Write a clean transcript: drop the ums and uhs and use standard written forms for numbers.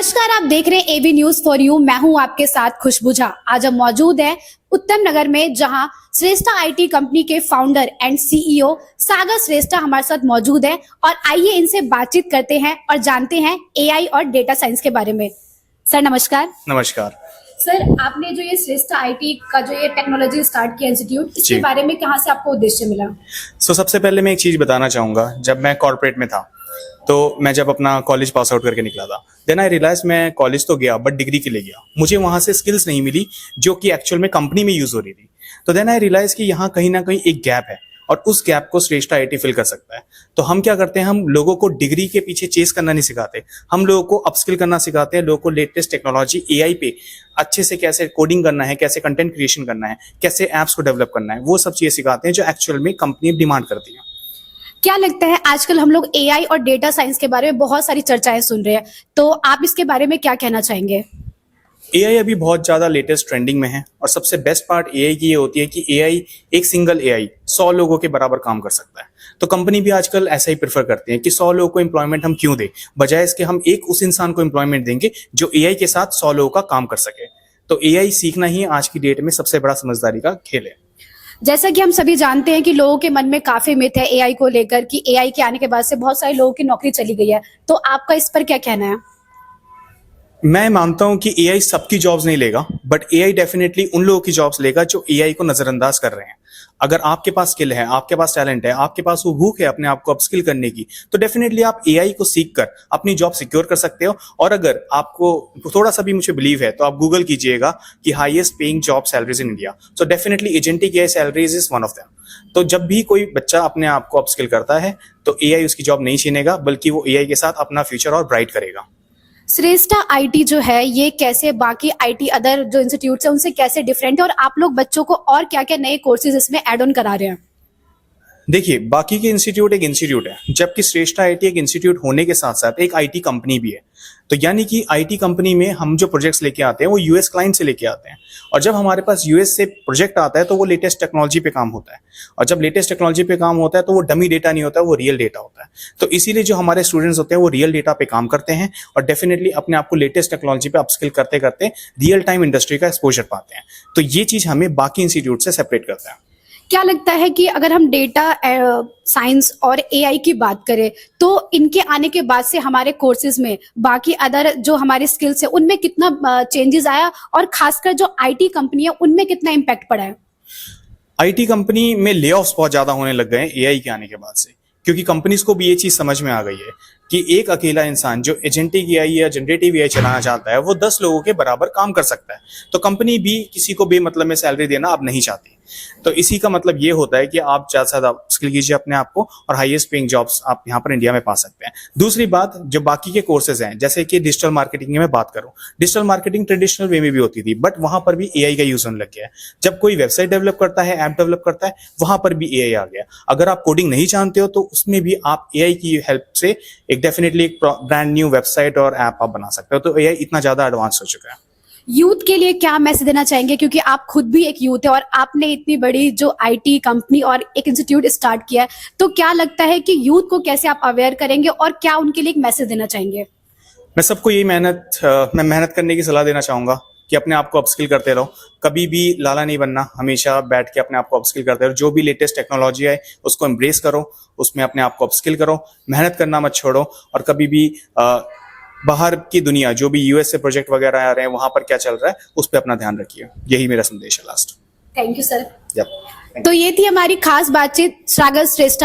नमस्कार, आप देख रहे हैं एबी न्यूज फॉर यू। मैं हूं आपके साथ खुशबू झा। आज हम मौजूद हैं उत्तम नगर में, जहां श्रेष्ठा आईटी कंपनी के फाउंडर एंड सीईओ सागर श्रेष्ठा हमारे साथ मौजूद है। और आइए इनसे बातचीत करते हैं और जानते हैं एआई और डेटा साइंस के बारे में। सर नमस्कार। नमस्कार सर, आपने जो ये श्रेष्ठा आईटी का जो ये टेक्नोलॉजी स्टार्ट किया इंस्टीट्यूट, इसके बारे में कहाँ से आपको उद्देश्य मिला? सबसे पहले मैं एक चीज बताना चाहूंगा। जब मैं कॉर्पोरेट में था तो मैं जब अपना कॉलेज पास आउट करके निकला था, देन आई रियलाइज मैं कॉलेज तो गया बट डिग्री के लिए गया, मुझे वहां से स्किल्स नहीं मिली जो कि एक्चुअल में कंपनी में यूज हो रही थी। तो देन आई रियलाइज कि यहाँ कहीं ना कहीं एक गैप है और उस गैप को श्रेष्ठा आईटी फिल कर सकता है। तो हम क्या करते हैं, हम लोगों को डिग्री के पीछे चेस करना नहीं सिखाते, हम लोगों को अपस्किल करना सिखाते हैं। लोगों को लेटेस्ट टेक्नोलॉजी एआई पे अच्छे से कैसे कोडिंग करना है, कैसे कंटेंट क्रिएशन करना है, कैसे एप्स को डेवलप करना है, वो सब चीजें सिखाते हैं जो एक्चुअल में कंपनी डिमांड करती है। क्या लगता है, आजकल हम लोग एआई और डेटा साइंस के बारे में बहुत सारी चर्चाएं सुन रहे हैं, तो आप इसके बारे में क्या कहना चाहेंगे? एआई अभी बहुत ज्यादा लेटेस्ट ट्रेंडिंग में है और सबसे बेस्ट पार्ट एआई की ये होती है कि एआई, एक सिंगल एआई 100 लोगों के बराबर काम कर सकता है। तो कंपनी भी आजकल ऐसा ही प्रेफर करते हैं कि 100 लोगों को एम्प्लॉयमेंट हम क्यों दें, बजाय इसके हम एक उस इंसान को एम्प्लॉयमेंट देंगे जो एआई के साथ 100 लोगों का काम कर सके। तो एआई सीखना ही आज की डेट में सबसे बड़ा समझदारी का खेल है। जैसा कि हम सभी जानते हैं कि लोगों के मन में काफी मिथ है एआई को लेकर कि एआई के आने के बाद से बहुत सारे लोगों की नौकरी चली गई है, तो आपका इस पर क्या कहना है? मैं मानता हूं कि एआई सबकी जॉब्स नहीं लेगा, बट एआई डेफिनेटली उन लोगों की जॉब्स लेगा जो एआई को नजरअंदाज कर रहे हैं। अगर आपके पास स्किल है, आपके पास टैलेंट है, आपके पास वो भूख है अपने आप को अपस्किल करने की, तो डेफिनेटली आप एआई को सीख कर अपनी जॉब सिक्योर कर सकते हो। और अगर आपको थोड़ा सा भी मुझे बिलीव है तो आप गूगल कीजिएगा कि highest paying job salaries in India, so definitely agentic AI salaries is one of them. तो जब भी कोई बच्चा अपने आप को अपस्किल करता है तो एआई उसकी जॉब नहीं छीनेगा, बल्कि वो एआई के साथ अपना फ्यूचर और ब्राइट करेगा। श्रेष्ठा आईटी जो है ये कैसे बाकी आईटी अदर जो इंस्टीट्यूट है उनसे कैसे डिफरेंट है, और आप लोग बच्चों को और क्या क्या नए कोर्सेज इसमें ऐड ऑन करा रहे हैं? देखिए, बाकी के इंस्टीट्यूट एक इंस्टीट्यूट है, जबकि श्रेष्ठा आईटी एक इंस्टीट्यूट होने के साथ साथ एक आईटी कंपनी भी है। तो यानी कि आईटी कंपनी में हम जो प्रोजेक्ट्स लेके आते हैं वो यूएस क्लाइंट से लेके आते हैं, और जब हमारे पास यूएस से प्रोजेक्ट आता है तो वो लेटेस्ट टेक्नोलॉजी पे काम होता है। और जब लेटेस्ट टेक्नोलॉजी पे काम होता है तो वो डमी डेटा नहीं होता है, वो रियल डेटा होता है। तो इसीलिए जो हमारे स्टूडेंट्स होते हैं वो रियल डेटा पे काम करते हैं और डेफिनेटली अपने आप को लेटेस्ट टेक्नोलॉजी पे अपस्किल करते करते रियल टाइम इंडस्ट्री का एक्सपोजर पाते हैं। तो ये चीज हमें बाकी इंस्टीट्यूट से सेपरेट करता है। क्या लगता है कि अगर हम डेटा साइंस और एआई की बात करें तो इनके आने के बाद से हमारे कोर्सेज में बाकी अदर जो हमारे स्किल्स है उनमें कितना चेंजेस आया, और खासकर जो आईटी कंपनी है उनमें कितना इम्पैक्ट पड़ा है? आईटी कंपनी में ले ऑफ्स बहुत ज्यादा होने लग गए हैं एआई के आने के बाद से, क्योंकि कंपनीज को भी ये चीज समझ में आ गई है कि एक अकेला इंसान जो एजेंटिक एआई या जनरेटिव एआई चलाना चाहता है वो 10 लोगों के बराबर काम कर सकता है। तो कंपनी भी किसी को बेमतलब में सैलरी देना अब नहीं चाहती। तो इसी का मतलब ये होता है कि आप ज्यादा से ज्यादा स्किल कीजिए अपने आप को और हाईएस्ट पेइंग जॉब्स आप यहाँ पर इंडिया में पा सकते हैं। दूसरी बात, जो बाकी के कोर्सेज हैं, जैसे कि डिजिटल मार्केटिंग की मैं बात करूं, डिजिटल मार्केटिंग ट्रेडिशनल वे में भी होती थी, बट वहां पर भी एआई का यूज होने लग गया है। जब कोई वेबसाइट डेवलप करता है, ऐप डेवलप करता है, वहां पर भी एआई आ गया। अगर आप कोडिंग नहीं जानते हो तो उसमें भी आप एआई की हेल्प से एक डेफिनेटली एक ब्रांड न्यू वेबसाइट और ऐप आप बना सकते हो। तो एआई इतना ज्यादा एडवांस हो चुका है। यूथ के लिए क्या मैसेज देना चाहेंगे, क्योंकि आप खुद भी एक यूथ है और आपने इतनी बड़ी जो आईटी कंपनी और एक इंस्टीट्यूट स्टार्ट किया है, तो क्या लगता है कि यूथ को कैसे आप अवेयर करेंगे और क्या उनके लिए एक मैसेज देना चाहेंगे? मैं सबको यही मेहनत करने की सलाह देना चाहूंगा कि अपने आप को अपस्किल करते रहो, कभी भी लाला नहीं बनना, हमेशा बैठ के अपने आप को अपस्किल करते रहो। जो भी लेटेस्ट टेक्नोलॉजी है उसको एम्ब्रेस करो, उसमें अपने आप को अपस्किल करो, मेहनत करना मत छोड़ो। और कभी भी बाहर की दुनिया, जो भी यूएस से प्रोजेक्ट वगैरह आ रहे हैं, वहां पर क्या चल रहा है उस पर अपना ध्यान रखिए। यही मेरा संदेश है last. Thank you sir. Yup. तो ये थी हमारी खास बातचीत सागर श्रेष्ठा